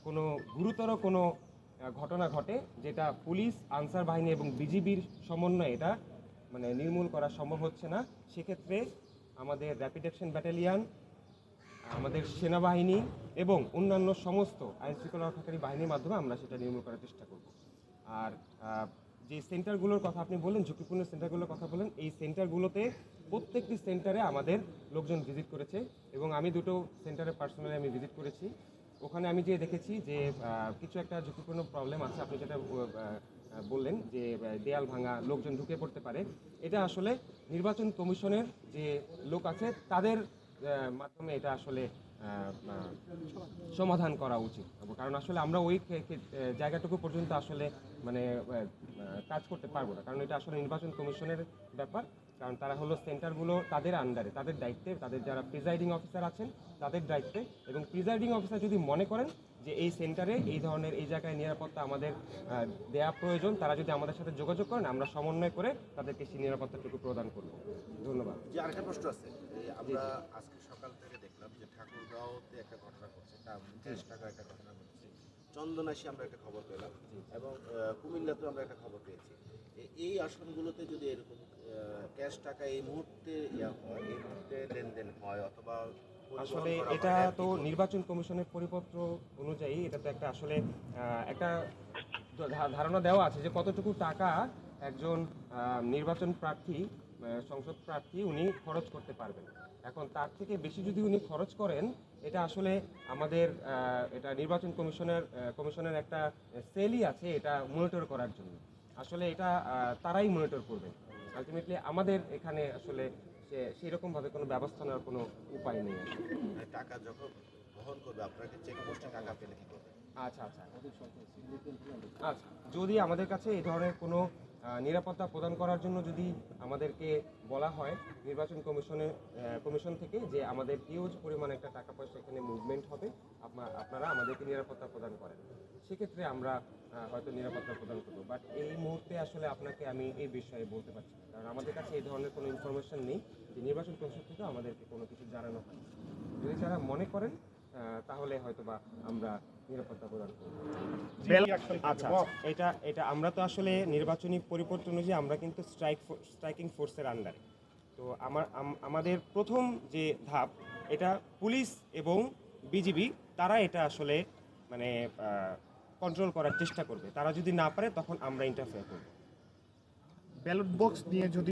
কোনো গুরুতর কোনো ঘটনা ঘটে যেটা পুলিশ, আনসার বাহিনী এবং বিজিবির সমন্বয়ে এটা মানে নির্মূল করা সম্ভব হচ্ছে না, সেক্ষেত্রে আমাদের র্যাপিড অ্যাকশন ব্যাটালিয়ন, আমাদের সেনাবাহিনী এবং অন্যান্য সমস্ত আইন শৃঙ্খলা রক্ষাকারী বাহিনীর মাধ্যমে আমরা সেটা নির্মূল করার চেষ্টা করব। আর যে সেন্টারগুলোর কথা আপনি বললেন, ঝুঁকিপূর্ণ সেন্টারগুলোর কথা বলেন, এই সেন্টারগুলোতে প্রত্যেকটি সেন্টারে আমাদের লোকজন ভিজিট করেছে এবং আমি দুটো সেন্টারে পার্সোনালি আমি ভিজিট করেছি। ওখানে আমি যে দেখেছি যে কিছু একটা ঝুঁকিপূর্ণ প্রবলেম আছে, আপনি যেটা বললেন যে দেয়াল ভাঙা, লোকজন ঢুকে পড়তে পারে, এটা আসলে নির্বাচন কমিশনের যে লোক আছে তাদের মাধ্যমে এটা আসলে সমাধান করা উচিত। কারণ আসলে আমরা ওই জায়গাটুকু পর্যন্ত আসলে মানে কাজ করতে পারবো না, কারণ এটা আসলে নির্বাচন কমিশনের ব্যাপার। কারণ তারা হলো সেন্টারগুলো তাদের আন্ডারে, তাদের দায়িত্বে, তাদের যারা প্রিজাইডিং অফিসার আছেন তাদের দায়িত্বে, এবং প্রিজাইডিং অফিসার যদি মনে করেন যে এই সেন্টারে এই ধরনের এই জায়গায় নিরাপত্তা আমাদের দেয়া প্রয়োজন, তারা যদি আমাদের সাথে যোগাযোগ করেন আমরা সমন্বয় করে তাদেরকে সেই নিরাপত্তাটুকু প্রদান করব। ধন্যবাদ। যে আরেকটা প্রশ্ন আছে, আমরা আজকে সকাল থেকে দেখলাম যে ঠাকুরগাঁওতে একটা ঘটনা ঘটছে, টাকার একটা ঘটনা ঘটছে, চন্দনাশি আমরা একটা খবর পেলাম, এবং কুমিল্লাতেও আমরা একটা খবর পেয়েছি। এই আসনগুলোতে যদি এরকম ক্যাশ টাকা এই মুহূর্তে এই মুহূর্তে লেনদেন হয় অথবা আসলে এটা তো নির্বাচন কমিশনের পরিপত্র অনুযায়ী এটা তো একটা আসলে একটা ধারণা দেওয়া আছে যে কতটুকু টাকা একজন নির্বাচন প্রার্থী, সংসদ প্রার্থী উনি খরচ করতে পারবেন। এখন তার থেকে বেশি যদি উনি খরচ করেন, এটা আসলে আমাদের এটা নির্বাচন কমিশনের একটা সেলই আছে এটা মনিটর করার জন্য। আসলে এটা তারাই মনিটর করবে। আলটিমেটলি আমাদের এখানে আসলে সেরকমভাবে কোনো ব্যবস্থা নেওয়ার কোনো উপায় নেই আসলে। টাকা যখন বহন করবে আপনাকে চেক পোস্টে টাকা পেলে কি করবে? আচ্ছা আচ্ছা আচ্ছা, যদি আমাদের কাছে এই ধরনের কোনো নিরাপত্তা প্রদান করার জন্য যদি আমাদেরকে বলা হয় নির্বাচন কমিশন থেকে যে আমাদের হিউজ পরিমাণে একটা টাকা পয়সা এখানে মুভমেন্ট হবে, আপনারা আমাদেরকে নিরাপত্তা প্রদান করেন, সেক্ষেত্রে আমরা হয়তো নিরাপত্তা প্রদান করবো। বাট এই মুহূর্তে আসলে আপনাকে আমি এই বিষয়ে বলতে পারছি না, কারণ আমাদের কাছে এই ধরনের কোনো ইনফরমেশন নেই যে নির্বাচন কমিশন থেকে আমাদেরকে কোনো কিছু জানানো হয়। যদি যারা মনে করেন তাহলে হয়তোবা আমরা নিরাপত্তা প্রদান করব। আচ্ছা, এটা আমরা তো আসলে নির্বাচনী পরিপত্র অনুযায়ী আমরা কিন্তু স্ট্রাইকিং ফোর্সের আন্ডারে। তো আমাদের প্রথম যে ধাপ, এটা পুলিশ এবং বিজিবি তারা এটা আসলে মানে কন্ট্রোল করার চেষ্টা করবে। তারা যদি না পারে তখন আমরা ইন্টারফেয়ার করব। ব্যালট বক্স নিয়ে যদি